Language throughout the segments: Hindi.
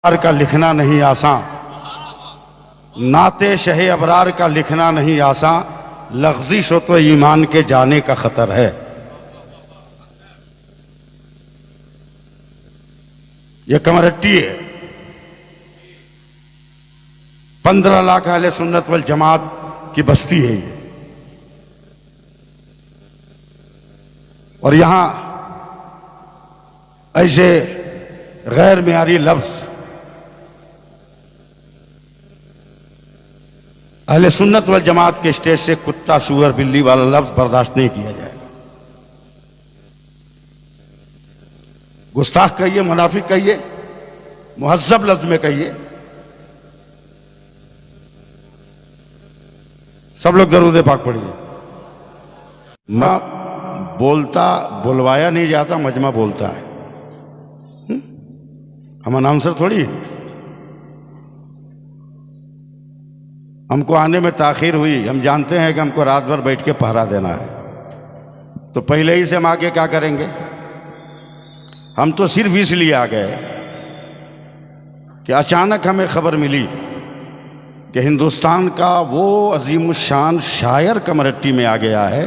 का लिखना नहीं आसान, नाते शहे अबरार का लिखना नहीं आसान, लग़ज़िश हो तो ईमान के जाने का खतर है। ये कमरट्टी है। 15 लाख अहले सुन्नत वल जमात की बस्ती है ये। और यहां ऐसे गैर मियारी लफ्ज अहले सुन्नत वल जमात के स्टेज से कुत्ता सूअर बिल्ली वाला लफ्ज बर्दाश्त नहीं किया जाएगा। गुस्ताख कहिए, मुनाफिक कहिए, मुहज्जब लफ्ज में कहिए। सब लोग दरूद पाक पढ़िए। बोलता बुलवाया नहीं जाता, मजमा बोलता है। हम अनाउंसर थोड़ी है। हमको आने में ताखीर हुई, हम जानते हैं कि हमको रात भर बैठ के पहरा देना है, तो पहले ही से हम आके क्या करेंगे। हम तो सिर्फ इसलिए आ गए कि अचानक हमें खबर मिली कि हिंदुस्तान का वो अजीमुशान शायर कमरट्टी में आ गया है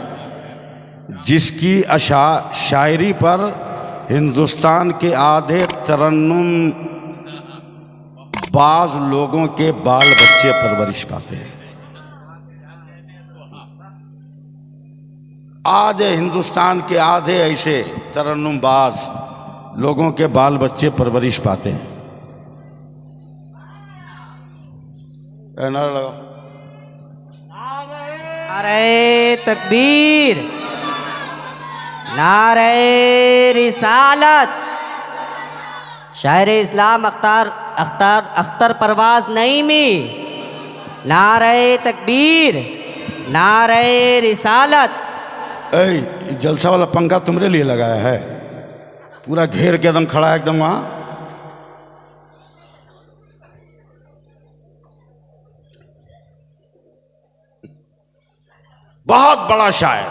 जिसकी शायरी पर हिंदुस्तान के आधे तरन्नुम बाज लोगों के बाल बच्चे परवरिश पाते हैं। आधे हिंदुस्तान के आधे ऐसे तरन्नुम बाज लोगों के बाल बच्चे परवरिश पाते हैं। नारा लगाओ। नारे तकबीर, नारे रिसालत। शायर इस्लाम अख्तर परवाज नईमी। नारे तकबीर, नारे रिसालत। ए, जलसा वाला पंखा तुमरे लिए लगाया है? पूरा घेर के एकदम खड़ा है एकदम वहां। बहुत बड़ा शायर।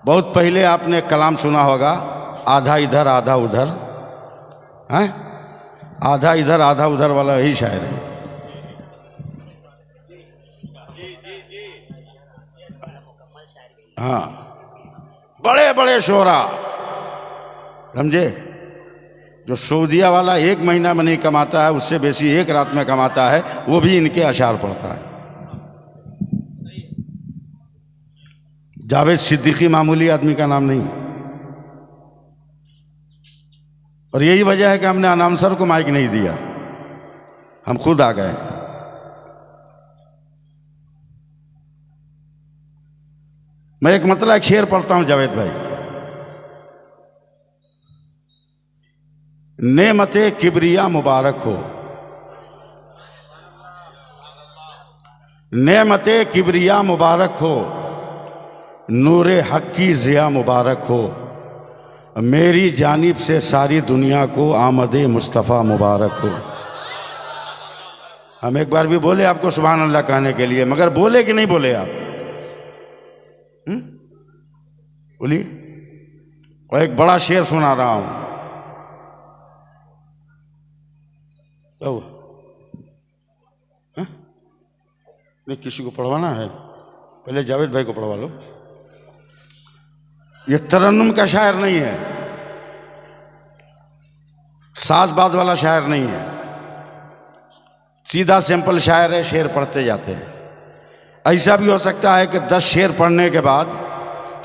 बहुत पहले आपने कलाम सुना होगा, आधा इधर आधा उधर है। आधा इधर आधा उधर वाला यही शायर है। हाँ, बड़े बड़े शोरा, समझे। जो सऊदिया वाला 1 महीना में नहीं कमाता है, उससे बेसी 1 रात में कमाता है, वो भी इनके अशार पढ़ता है। जावेद सिद्दीकी मामूली आदमी का नाम नहीं। और यही वजह है कि हमने अनाउंसर को माइक नहीं दिया, हम खुद आ गए। मैं एक मतलब एक शेर पढ़ता हूं जावेद भाई। नेमते किबरिया मुबारक हो, नेमते किबरिया मुबारक हो, नूरे हक की ज़िया मुबारक हो, मेरी जानिब से सारी दुनिया को आमदे मुस्तफ़ा मुबारक हो। हम एक बार भी बोले आपको सुभान अल्लाह कहने के लिए, मगर बोले कि नहीं बोले आप? बोलिए। और एक बड़ा शेर सुना रहा हूं। नहीं, किसी को पढ़वाना है? पहले जावेद भाई को पढ़वा लो। ये तरन्नुम का शायर नहीं है, साजबाज वाला शायर नहीं है, सीधा सिंपल शायर है। शेर पढ़ते जाते हैं। ऐसा भी हो सकता है कि 10 शेर पढ़ने के बाद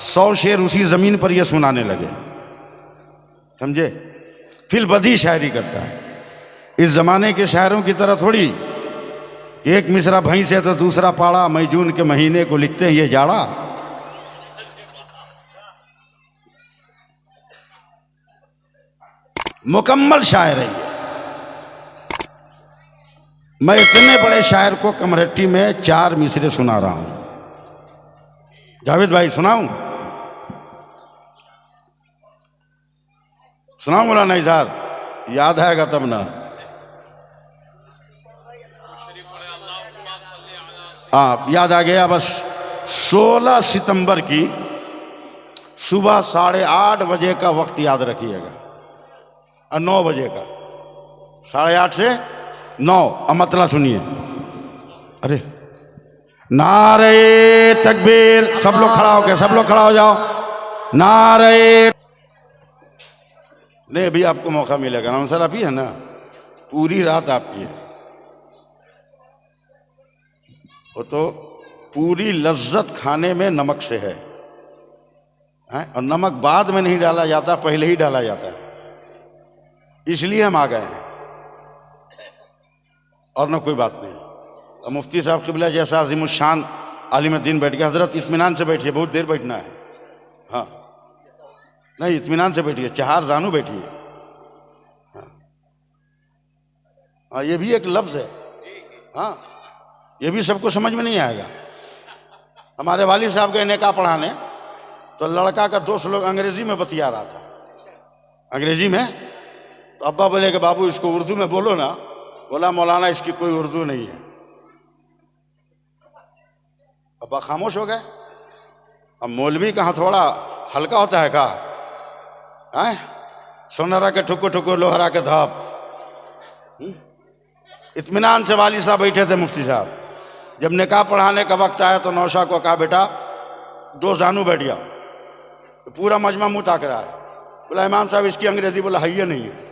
100 शेर उसी जमीन पर यह सुनाने लगे, समझे। फिर बदी शायरी करता है। इस जमाने के शायरों की तरह थोड़ी एक मिसरा भैंस है तो दूसरा पाड़ा, मई जून के महीने को लिखते हैं ये जाड़ा। मुकम्मल शायर है ये। मैं इतने बड़े शायर को कमरट्टी में 4 मिसरे सुना रहा हूं। जावेद भाई सुनाऊं? सुनाऊं मौलाना इज़हार? याद आएगा तब ना। हाँ, याद आ गया बस। 16 सितंबर की सुबह 8:30 बजे का वक्त याद रखिएगा, और 9 बजे का 8:30 से 9। अब मतलब सुनिए। अरे नारे तकबीर, सब लोग खड़ा हो गए, सब लोग खड़ा हो जाओ। नारे नहीं, अभी आपको मौका मिलेगा ना सर, अभी है ना, पूरी रात आपकी है। वो तो पूरी लज्जत खाने में नमक से है, और नमक बाद में नहीं डाला जाता, पहले ही डाला जाता है, इसलिए हम आ गए हैं, और ना कोई बात नहीं। और मुफ्ती साहब क़िबला जैसा अज़ीमुश्शान आलिम दीन बैठ गया। हज़रत इत्मीनान से बैठिए, बहुत देर बैठना है। हाँ नहीं, इत्मीनान से बैठिए, 4 जानू बैठिए। हाँ, ये भी एक लफ्ज़ है। हाँ, ये भी सबको समझ में नहीं आएगा। हमारे वालिद साहब गए निकाह पढ़ाने, तो लड़का का दोस्त लोग अंग्रेजी में बतिया रहा था, अंग्रेजी में। तो अब्बा बोले कि बाबू इसको उर्दू में बोलो ना। बोला मौलाना इसकी कोई उर्दू नहीं है। अब्बा खामोश हो गए। अब मौलवी कहाँ थोड़ा हल्का होता है, कहा सोनारा के ठुको ठुको लोहरा के धाप। इत्मीनान से वाली साहब बैठे थे मुफ्ती साहब। जब निकाह पढ़ाने का वक्त आया तो नौशा को कहा बेटा 2 जानू बैठ गया। तो पूरा मजमा मुंह ताक रहा है। बोला इमाम साहब इसकी अंग्रेजी, बोला है नहीं है।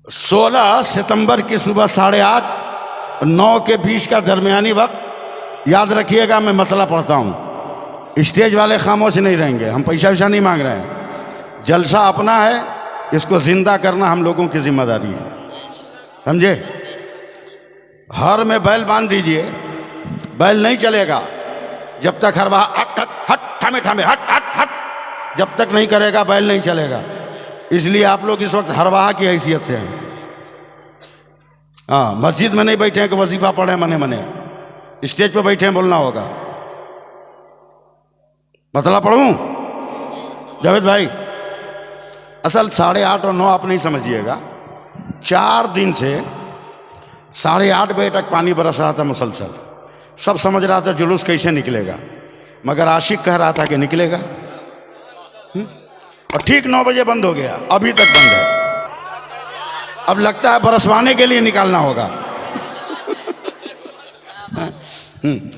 16 सितंबर की सुबह 8:30 9 के बीच का दरमियानी वक्त याद रखिएगा। मैं मतला पढ़ता हूँ। स्टेज वाले खामोश नहीं रहेंगे, हम पैसा वैसा नहीं मांग रहे हैं। जलसा अपना है, इसको जिंदा करना हम लोगों की जिम्मेदारी है, समझे। हर में बैल बांध दीजिए, बैल नहीं चलेगा जब तक हर वहा हट हट हट ठामे ठामे हट हट हट जब तक नहीं करेगा बैल नहीं चलेगा। इसलिए आप लोग इस वक्त हरवाहा की हैसियत से हैं। हाँ, मस्जिद में नहीं बैठे हैं कि वजीफा पढ़े मने मने, स्टेज पर बैठे हैं, बोलना होगा। मतलब पढ़ूं जावेद भाई? असल 8:30 और 9 आप नहीं समझिएगा। 4 दिन से 8:30 बजे तक पानी बरस रहा था मुसलसल। सब समझ रहा था जुलूस कैसे निकलेगा, मगर आशिक कह रहा था कि निकलेगा। और ठीक 9 बजे बंद हो गया, अभी तक बंद है। अब लगता है बरसवाने के लिए निकालना होगा।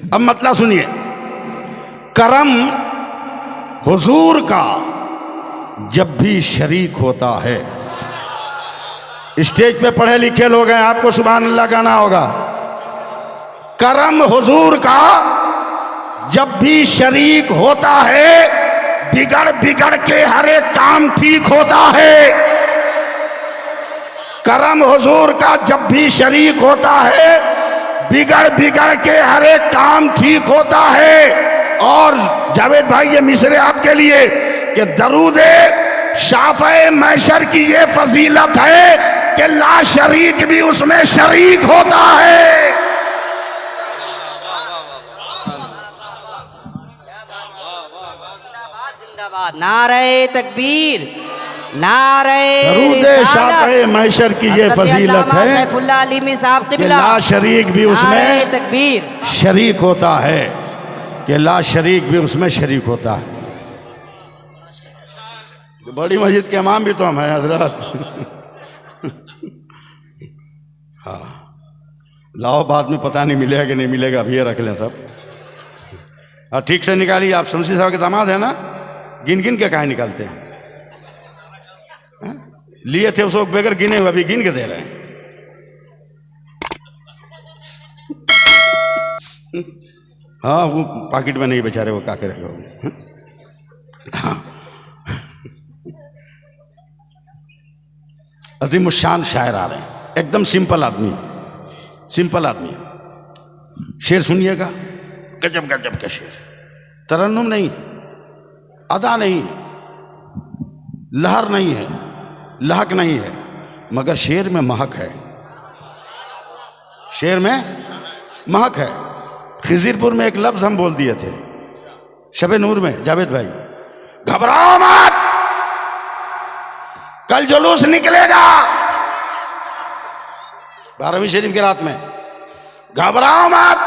अब मतलब सुनिए। करम हुजूर का जब भी शरीक होता है। स्टेज पे पढ़े लिखे लोग हैं, आपको सुभान अल्लाह कहना होगा। करम हुजूर का जब भी शरीक होता है, बिगड़ बिगड़ के हर एक काम ठीक होता है। करम हुजूर का जब भी शरीक होता है, बिगड़ बिगड़ के हर एक काम ठीक होता है। और जावेद भाई ये मिसरे आपके लिए कि दरूदे शाफ़े मैशर की ये फजीलत है कि ला शरीक भी उसमें शरीक होता है। नारे तकबीर, नारे दरूदे शाफ़े मैशर की ये फजीलत है सैफुल्लाह अलीमी साहब कि ला शरीक भी उसमें तकबीर शरीक होता है, कि ला शरीक भी उसमें शरीक होता है। बड़ी मस्जिद के इमाम भी तो हम हैं हजरत। हाँ, लाओ बाद में पता नहीं मिलेगा कि नहीं मिलेगा, अभी ये रख लें सब। हाँ, ठीक से निकालिए। आप शमसी साहब के दामाद हैं ना, गिन गिन के काहे निकालते हैं? लिए थे उसको बगैर गिने हुए, अभी गिन के दे रहे हैं। हाँ, वो पॉकेट में नहीं बेचारे, वो क्या करेगा। हाँ, अजीमुश्शान शायर आ रहे हैं, एकदम सिंपल आदमी, सिंपल आदमी। शेर सुनिएगा, गजब गजब का शेर। तरन्नुम नहीं, अदा नहीं, लहर नहीं है, लहक नहीं है, मगर शेर में महक है, शेर में महक है। खिजीरपुर में एक लफ्ज हम बोल दिए थे शबे नूर में, जावेद भाई, घबराओ मत, कल जुलूस निकलेगा। 12वीं शरीफ की रात में, घबराओ मत,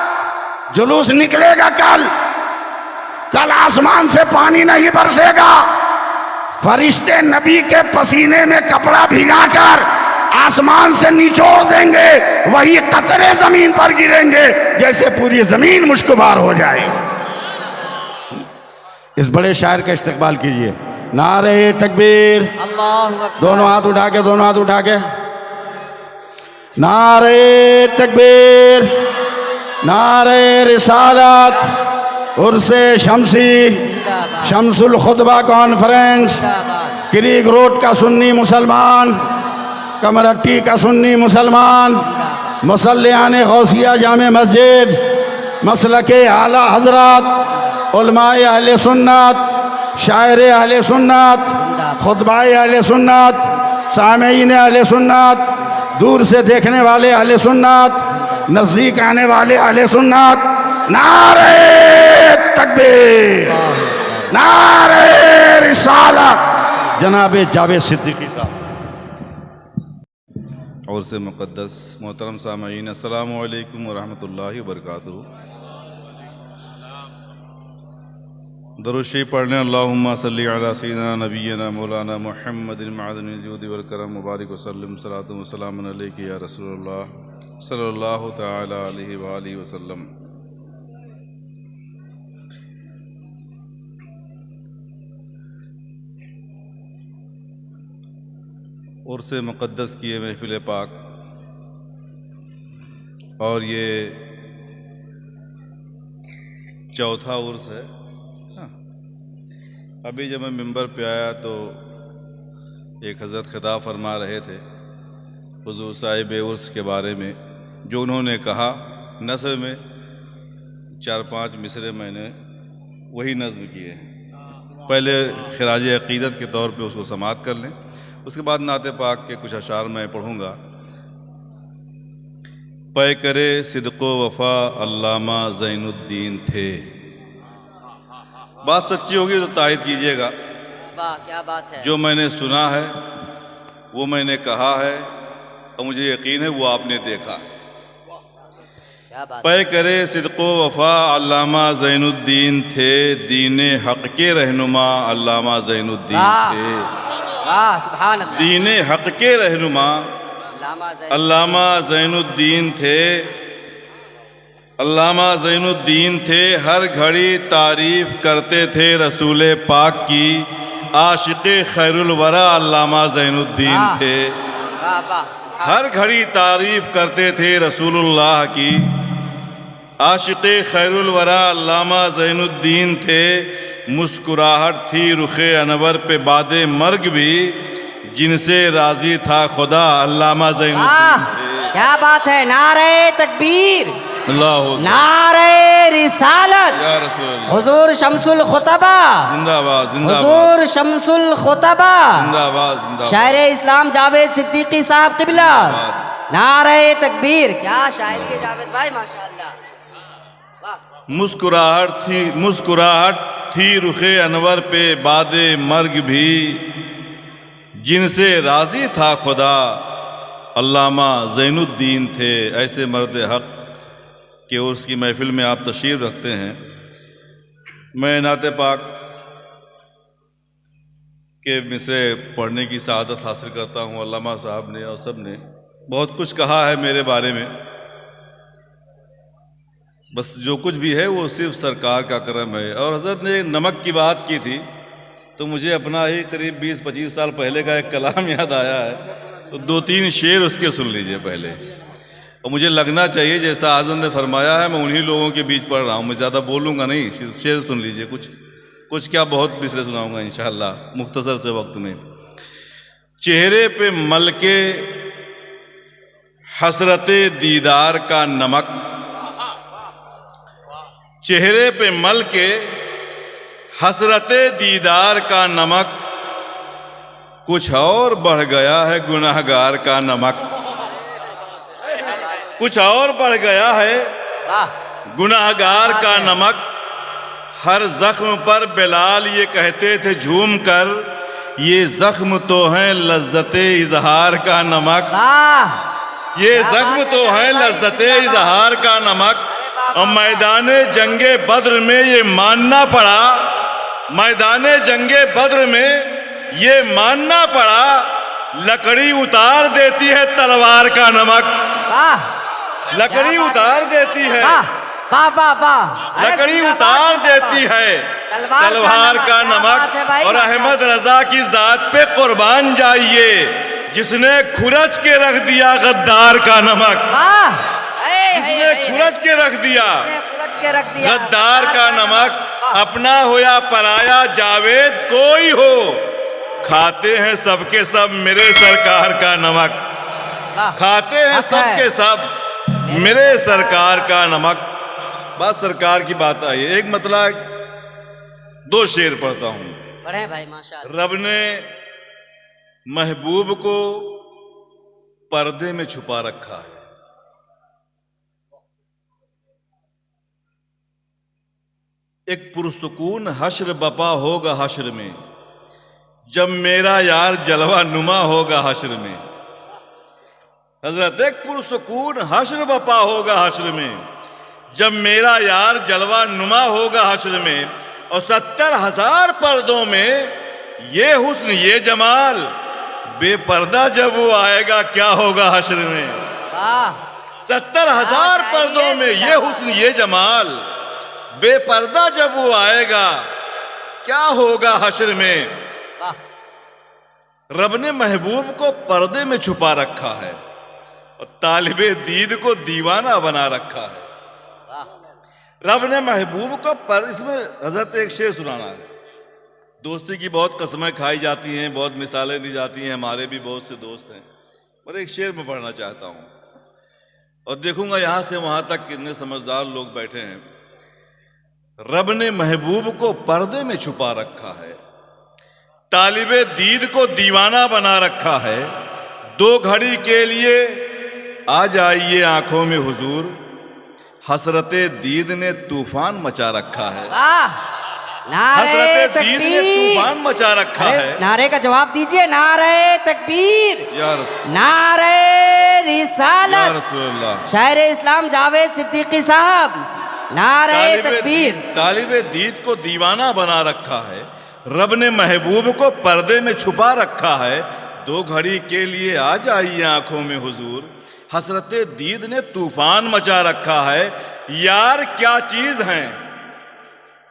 जुलूस निकलेगा कल। कल आसमान से पानी नहीं बरसेगा, फरिश्ते नबी के पसीने में कपड़ा भिगाकर आसमान से निचोड़ देंगे, वही कतरे जमीन पर गिरेंगे जैसे पूरी जमीन मुश्कबार हो जाए। इस बड़े शायर का इस्तकबाल कीजिए। नारे तकबीर, अल्लाहु अकबर। दोनों हाथ उठा के, दोनों हाथ उठा के। नारे तकबीर, नारे रिसालत, उर्से शमसी, जिंदाबाद, शमसुल खुतबा कॉन्फ्रेंस, जिंदाबाद, क्रीक रोड का सुन्नी मुसलमान, कमरट्टी का सुन्नी मुसलमान, मुसल्लियाने गौसिया जामे मस्जिद, मसलके आला हजरात, उलमाए अहले सुन्नत, शायर अहले सुन्नत, खुतबाए अहले सुन्नत, सामीन अहले सुन्नत, दूर से देखने वाले अहले सुन्नत, नज़दीक आने वाले अहले सुन्नत, नारे तकबीर, नारे रिसालत। जनाब जावेद सिद्दीकी साहब। और से मुक़द्दस मोहतरम सामईन, अस्सलामु अलैकुम वरहमतुल्लाहि वबरकातुहू। दरूद शरीफ पढ़ने अल्लाहुम्मा सल्ली अला सय्यिदिना नबिय्यिना मौलाना मुहम्मदिन मअदनिल जूदि वल करम मुबारक वसल्लम सलातु व सलामुन अलैका या रसूलल्लाह सल्लल्लाहु तआला अलैहि व आलिहि वसल्लम। उर्स मुक़द्दस किए महफिल पाक, और ये चौथा उर्स है। अभी जब मैं मिंबर पे आया तो एक हज़रत खिताब फरमा रहे थे हुज़ूर साहिब उर्स के बारे में, जो उन्होंने कहा नस्र में 4-5 मिसरे मैंने वही नज़्म किए हैं। पहले खिराज अक़ीदत के तौर पे उसको समाअत कर लें, उसके बाद नाते पाक के कुछ अशार मैं पढ़ूँगा। पै करे सिद्क़ो वफ़ा अल्लामा ज़ैनुद्दीन थे। बात सच्ची होगी तो तायद कीजिएगा। वाह, क्या बात है। जो मैंने सुना है वो मैंने कहा है और मुझे यकीन है वो आपने देखा। क्या बात। पै करे सिद्क़ो वफ़ा अल्लामा ज़ैनुद्दीन थे, दीने हक़ के रहनुमा अल्लामा ज़ैनुद्दीन थे। वाह, सुभान अल्लाह। दीने हक़ के रहनुमा अल्लामा ज़ैनुद्दीन थे। अल्लामा ज़ैनुद्दीन थे, हर घड़ी तारीफ़ करते थे रसूल पाक की। आशिक़े खैरुल वरा अल्लामा ज़ैनुद्दीन थे। हर घड़ी तारीफ़ करते थे रसूलुल्लाह की। आशिक़े खैरुल वरा अल्लामा ज़ैनुद्दीन थे। मुस्कुराहट थी रुखे अनवर पे बादे मर्ग भी, जिनसे राज़ी था खुदा अल्लामा ज़ैनुद्दीन थे। क्या बात है। नारे तकबीर, अल्लाह, नारे रिसालत, या रसूल अल्लाह। हुजूर शमसुल खुतबा, जिंदाबाद जिंदाबाद, हुजूर शमसुल खुतबा, जिंदाबाद जिंदाबाद। शायर इस्लाम जावेद सिद्दीकी साहब क़िबला। नारे तकबीर। क्या शायरी है जावेद भाई, माशाअल्लाह। वाह। मुस्कुराहट थी रुखे अनवर पे बादे मर्ग भी, जिनसे राज़ी था खुदा अल्लामा ज़ैनुद्दीन थे। ऐसे मर्द हक़ के उर्स की महफिल में आप तशरीफ़ रखते हैं। मैं नाते पाक के मिसरे पढ़ने की सआदत हासिल करता हूँ। अल्लामा साहब ने और सब ने बहुत कुछ कहा है मेरे बारे में, बस जो कुछ भी है वो सिर्फ सरकार का करम है। और हज़रत ने नमक की बात की थी तो मुझे अपना ही करीब 20-25 साल पहले का एक कलाम याद आया है, तो 2-3 शेर उसके सुन लीजिए पहले। और मुझे लगना चाहिए जैसा आज़म ने फरमाया है मैं उन्हीं लोगों के बीच पढ़ रहा हूँ। मैं ज़्यादा बोलूँगा नहीं, सिर्फ शेर सुन लीजिए। कुछ क्या बहुत मिसरे सुनाऊँगा इंशाअल्लाह मुख्तसर से वक्त में। चेहरे पे मलके हसरते दीदार का नमक, चेहरे पे मलके हसरते दीदार का नमक, कुछ और बढ़ गया है गुनाहगार का नमक। कुछ और बढ़ गया है गुनाहगार का नमक। हर जख्म पर बिलाल ये कहते थे झूम कर, ये जख्म तो है लज्जते इजहार का नमक। ये जख्म तो है लज्जते इजहार का नमक। और मैदाने जंगे बद्र में ये मानना पड़ा, मैदाने जंगे बद्र में ये मानना पड़ा, लकड़ी उतार देती है तलवार का नमक। वाह, लकड़ी उतार देती है, वाह वाह वाह वाह, लकड़ी उतार देती है तलवार का नमक। और अहमद रजा की जात पे कुर्बान जाइए जिसने खुरच के रख दिया गद्दार का नमक। जिसने खुरच के रख दिया गद्दार का नमक। अपना हो या पराया जावेद कोई हो, खाते हैं सबके सब मेरे सरकार का नमक। खाते हैं सबके सब मेरे सरकार का नमक। बात सरकार की बात आई, एक मतलब 2 शेर पढ़ता हूं। पढ़े भाई माशाअल्लाह। रब ने महबूब को पर्दे में छुपा रखा है। एक पुरसुकून हश्र बपा होगा हश्र में, जब मेरा यार जलवा नुमा होगा हश्र में। हजरत, एक पुरसुकून हश्र बपा होगा हश्र में, जब मेरा यार जलवा नुमा होगा हश्र में। और 70,000 पर्दों में ये हुस्न ये जमाल, बेपर्दा जब वो आएगा क्या होगा हश्र में। 70,000 पर्दों में ये हुस्न ये जमाल, बेपर्दा जब वो आएगा क्या होगा हश्र में। रब ने महबूब को पर्दे में छुपा रखा है और तालिबे दीद को दीवाना बना रखा है। रब ने महबूब को इसमें हजरत एक शेर सुनाना है। दोस्ती की बहुत कसमें खाई जाती हैं, बहुत मिसालें दी जाती हैं, हमारे भी बहुत से दोस्त हैं, पर एक शेर में पढ़ना चाहता हूं और देखूंगा यहां से वहां तक कितने समझदार लोग बैठे हैं। रब ने महबूब को पर्दे में छुपा रखा है, तालिबे दीद को दीवाना बना रखा है। 2 घड़ी के लिए आ जाइए आंखों में हुजूर, हसरते दीद ने तूफान मचा रखा है। नारे दीद ने तूफान मचा रखा है। नारे का जवाब दीजिए। नारे तकबीर, नारे रिसालत, शायर इस्लाम जावेद सिद्दीकी साहब, नारे तकबीर। तालिबे दीद को दीवाना बना रखा है, रब ने महबूब को पर्दे में छुपा रखा है। 2 घड़ी के लिए आ जाइए आंखों में हुजूर, हसरते दीद ने तूफान मचा रखा है। यार क्या चीज है,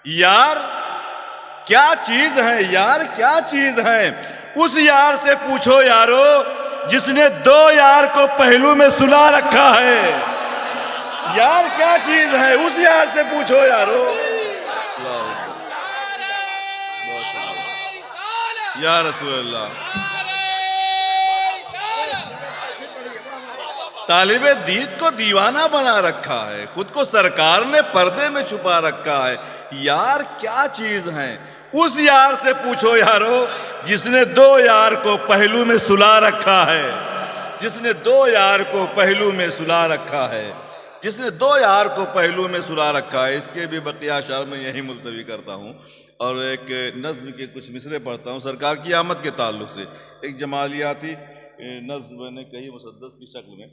यार क्या चीज है, यार क्या चीज है। उस यार से पूछो यारो जिसने 2 यार को पहलू में सुला रखा है। यार क्या चीज है, उस यार से पूछो यारो। या रसूलल्लाह। तालिबे दीद को दीवाना बना रखा है, खुद को सरकार ने पर्दे में छुपा रखा है। यार क्या चीज है, उस यार से पूछो यारो जिसने 2 यार को पहलू में सुला रखा है। जिसने 2 यार को पहलू में सुला रखा है, जिसने 2 यार को पहलू में सुला रखा है। इसके भी बकिया अशार में यही मुलतवी करता हूँ और एक नज़्म के कुछ मिसरे पढ़ता हूँ सरकार की आमद के ताल्लुक से। एक जमालियाती नज़्म मैंने कही मुसद्दस की शक्ल में।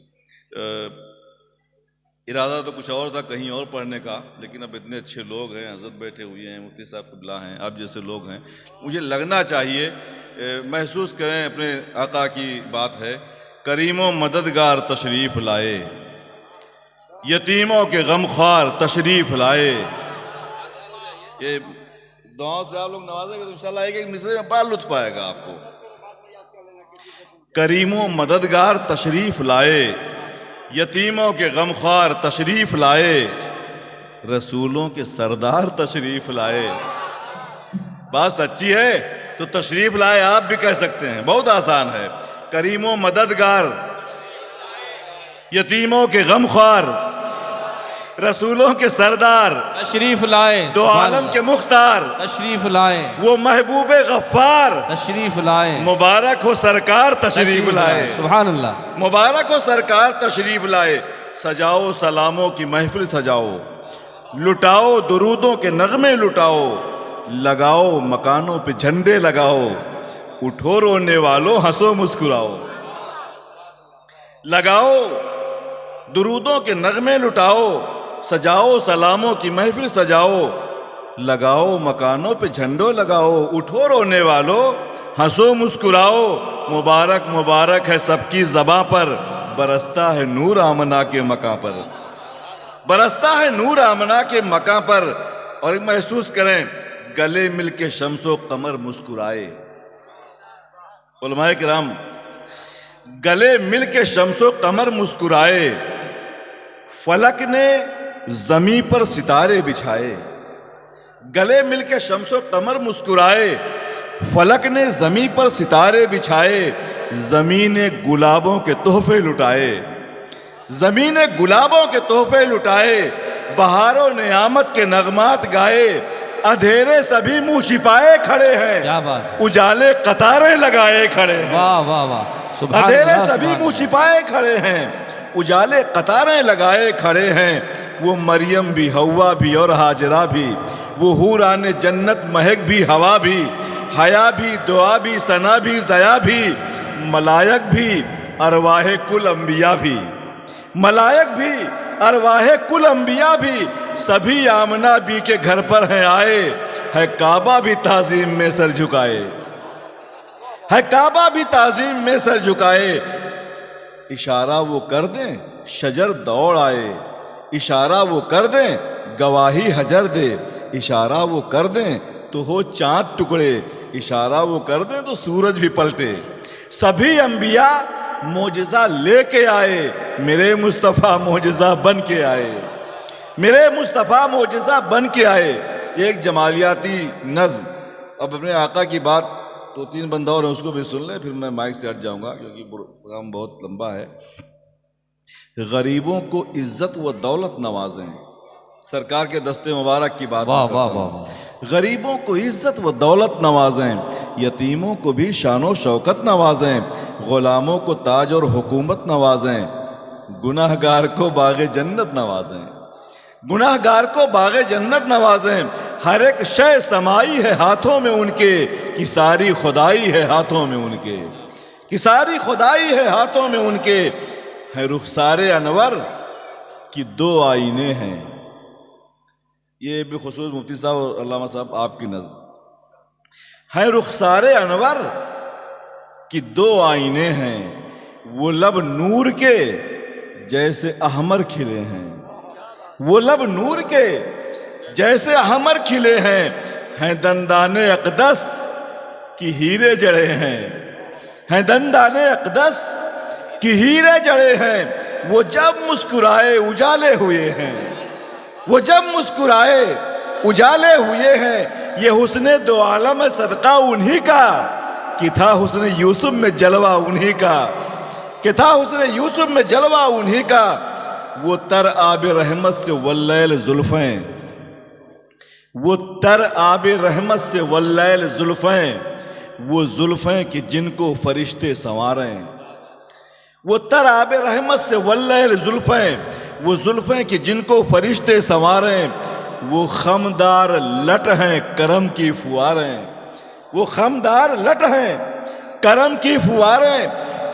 इरादा तो कुछ और था, कहीं और पढ़ने का, लेकिन अब इतने अच्छे लोग हैं, हज़रत बैठे हुए हैं, मुफ्ती साहब क़िबला हैं, आप जैसे लोग हैं, मुझे लगना चाहिए महसूस करें अपने आका की बात है। करीमों मददगार तशरीफ़ लाए, यतीमों के गमख्वार तशरीफ़ लाए। ये दुआओं से आप लोग नवाजेंगे तो इंशाल्लाह एक मिसरे में बड़ा लुत्फ़ आएगा आपको। करीमों मददगार तशरीफ़ लाए, यतीमों के गमख्वार तशरीफ़ लाए, रसूलों के सरदार तशरीफ़ लाए। बात सच्ची है तो तशरीफ़ लाए आप भी कह सकते हैं, बहुत आसान है। करीमों मददगार, यतीमों के गमख्वार, रसूलों के सरदार तशरीफ लाए, 2 आलम के मुख्तार तशरीफ लाए, वो महबूब गफ्फार तशरीफ लाए, मुबारक हो सरकार तशरीफ लाए। सुभान अल्लाह। मुबारक हो सरकार तशरीफ लाए। सजाओ सलामों की महफिल सजाओ, लुटाओ दुरूदों के नगमे लुटाओ, लगाओ मकानों पे झंडे लगाओ, उठो रोने वालों हंसो मुस्कुराओ। लगाओ दुरूदों के नगमे लुटाओ, सजाओ सलामों की महफिल सजाओ, लगाओ मकानों पे झंडों लगाओ, उठो रोने वालों हंसो मुस्कुराओ, मुबारक मुबारक है सबकी ज़बां पर, बरसता है नूर आमना के मकां पर, बरसता है नूर आमना के मकां पर। और एक महसूस करें, गले मिल के शम्सो कमर मुस्कुराए। उलमाए किराम, गले मिल के शम्सो कमर मुस्कुराए, फलक ने जमी पर सितारे बिछाए। गले मिल के शम्सो कमर मुस्कुराए, फलक ने जमी पर सितारे बिछाए, जमीन ने गुलाबों के तोहफे लुटाए, जमीन ने गुलाबों के तोहफे लुटाए, बहारों ने आमद के नगमात गाए, अंधेरे सभी मुंह छिपाए खड़े हैं, क्या बात, उजाले कतारें लगाए खड़े हैं। वाह वाह वाह, सुभान अंधेरे अल्लाह, सभी सुभान मुंह छिपाए खड़े हैं, उजाले कतारें लगाए खड़े हैं। वो मरियम भी, हवा भी और हाजरा भी, वो हूरान जन्नत, महक भी, हवा भी, हया भी, दुआ भी, सना भी, ज़या भी, मलायक भी, अरवाहे कुल अंबिया भी, मलायक भी, अरवाहे कुल अंबिया भी, सभी आमना बी के घर पर हैं आए, है काबा भी ताजीम में सर झुकाए, है काबा भी ताजीम में सर झुकाए। इशारा वो कर दें शजर दौड़ आए, इशारा वो कर दें गवाही हजर दे, इशारा वो कर दें तो हो चांद टुकड़े, इशारा वो कर दें तो सूरज भी पलटे। सभी अंबिया मोजज़ा लेके आए, मेरे मुस्तफ़ा मोजज़ा बन के आए, मेरे मुस्तफ़ा मोजज़ा बन के आए। एक जमालियाती नज़्म, अब अपने आका की बात 2-3 बंदा और उसको भी सुन ले, फिर मैं माइक से हट जाऊंगा क्योंकि प्रोग्राम बहुत लंबा है। गरीबों को इज्जत व दौलत नवाजें, सरकार के दस्ते मुबारक की बात वाह करता वाह हूं। वाह, गरीबों को इज्जत व दौलत नवाजें, यतीमों को भी शानो शौकत नवाजें, गुलामों को ताज और हुकूमत नवाजें, गुनाहगार को बागे जन्नत नवाजें, गुनाहगार को बागे जन्नत नवाजें। हर एक शय समाई है हाथों में उनके, कि सारी खुदाई है हाथों में उनके, कि सारी खुदाई है हाथों में उनके। है रुखसारे अनवर की 2 आईने हैं, ये बिलखुसूस मुफ्ती साहब और अल्लामा साहब आपकी नज़र। है रुखसारे अनवर की 2 आईने हैं, वो लब नूर के जैसे अहमर खिले हैं, वो लब नूर के जैसे अहमर खिले हैं दंदाने अक़दस की हीरे जड़े हैं दंदाने अक़दस की हीरे जड़े हैं। वो जब मुस्कुराए उजाले हुए हैं, वो जब मुस्कुराए उजाले हुए हैं। ये हुस्ने 2 आलम सदका उन्हीं का, कि था हुस्ने यूसुफ में जलवा उन्हीं का, कि था हुस्ने यूसुफ में जलवा उन्हीं का। वो तर आब रहमत से वल्लैल जुल्फ़ें, वो तर आब रहमत से वल्लैल जुल्फ़ें, वो जुल्फ़ें कि जिनको फरिश्ते संवारें। वो तर आब रहमत से वल्लैल जुल्फ़ें, वो जुल्फ़ें कि जिनको फरिश्ते संवारें। वो खमदार लट हैं करम की फुआरें, वो खमदार लट हैं करम की फुआरें।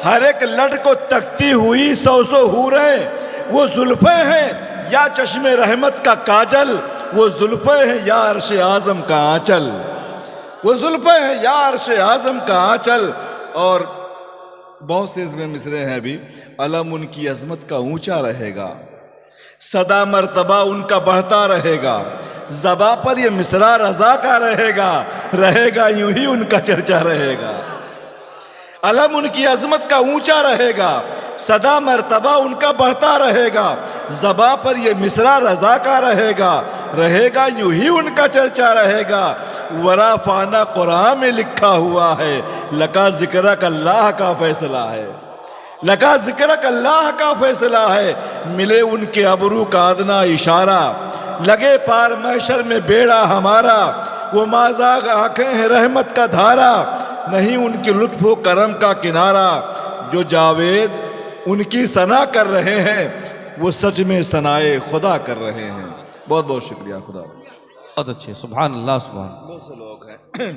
हर एक लट को तकती हुई 100 हूरें। वो जुल्फ़ें हैं या चश्मे रहमत का काजल, वो जुल्फ़ें हैं या अर्श आज़म का आंचल, वो जुल्फ़ें हैं या अर्श आज़म का आंचल। और बहुत से इसमें मिसरे हैं भी। अलम उनकी अज़मत का ऊंचा रहेगा, सदा मर्तबा उनका बढ़ता रहेगा। ज़बा पर ये मिसरा रज़ा का रहेगा, रहेगा यूं ही उनका चर्चा रहेगा। अलम उनकी अज़मत का ऊंचा रहेगा, सदा मर्तबा उनका बढ़ता रहेगा। ज़बा पर ये मिसरा रज़ा का रहेगा, रहेगा यूं ही उनका चर्चा रहेगा। वरा फाना कुरान में लिखा हुआ है, लका ज़िक्रक अल्लाह का फैसला है, लका ज़िक्रक अल्लाह का फैसला है। मिले उनके अबरू का अदना इशारा, लगे पार महशर में बेड़ा हमारा। वो माज़ाग आँखें हैं रहमत का धारा, नहीं उनके लुत्फ़ व करम का किनारा। जो जावेद उनकी सना कर रहे हैं, वो सच में सनाए खुदा कर रहे हैं। बहुत बहुत शुक्रिया। खुदा बहुत अच्छे, सुभान अल्लाह, सुभान। बहुत से लोग हैं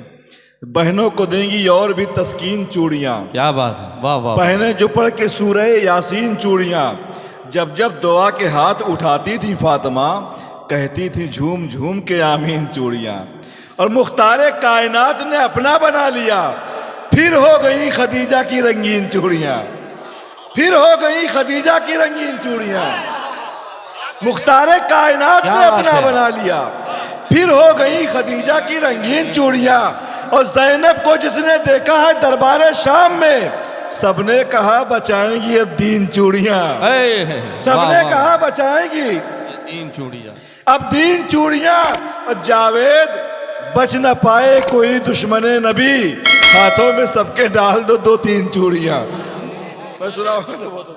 बहनों को देंगी और भी तस्कीन चूड़ियाँ, क्या बात है, वाह वाह। पहने जो पढ़ के सूरह यासीन चूड़ियाँ। जब जब दुआ के हाथ उठाती थी फातिमा, कहती थी झूम झूम के आमीन चूड़ियाँ। और मुख्तारे कायनात ने अपना बना लिया, फिर हो गई खदीजा की रंगीन चूड़ियां, फिर हो गई खदीजा की रंगीन चूड़ियां, मुख्तारे कायनात ने क्या बात अपना है। बना लिया। फिर हो गई खदीजा की रंगीन चूड़ियां, और ज़ैनब को जिसने देखा है दरबार शाम में, सबने कहा बचाएंगी अब दीन चूड़ियां, सबने कहा बचाएंगी तीन चूड़ियाँ। अब दीन चूड़ियां। और जावेद बच न पाए कोई दुश्मने नबी, हाथों में सबके डाल दो दो तीन चूड़ियां। मैं सुनाऊंगा तो बहुत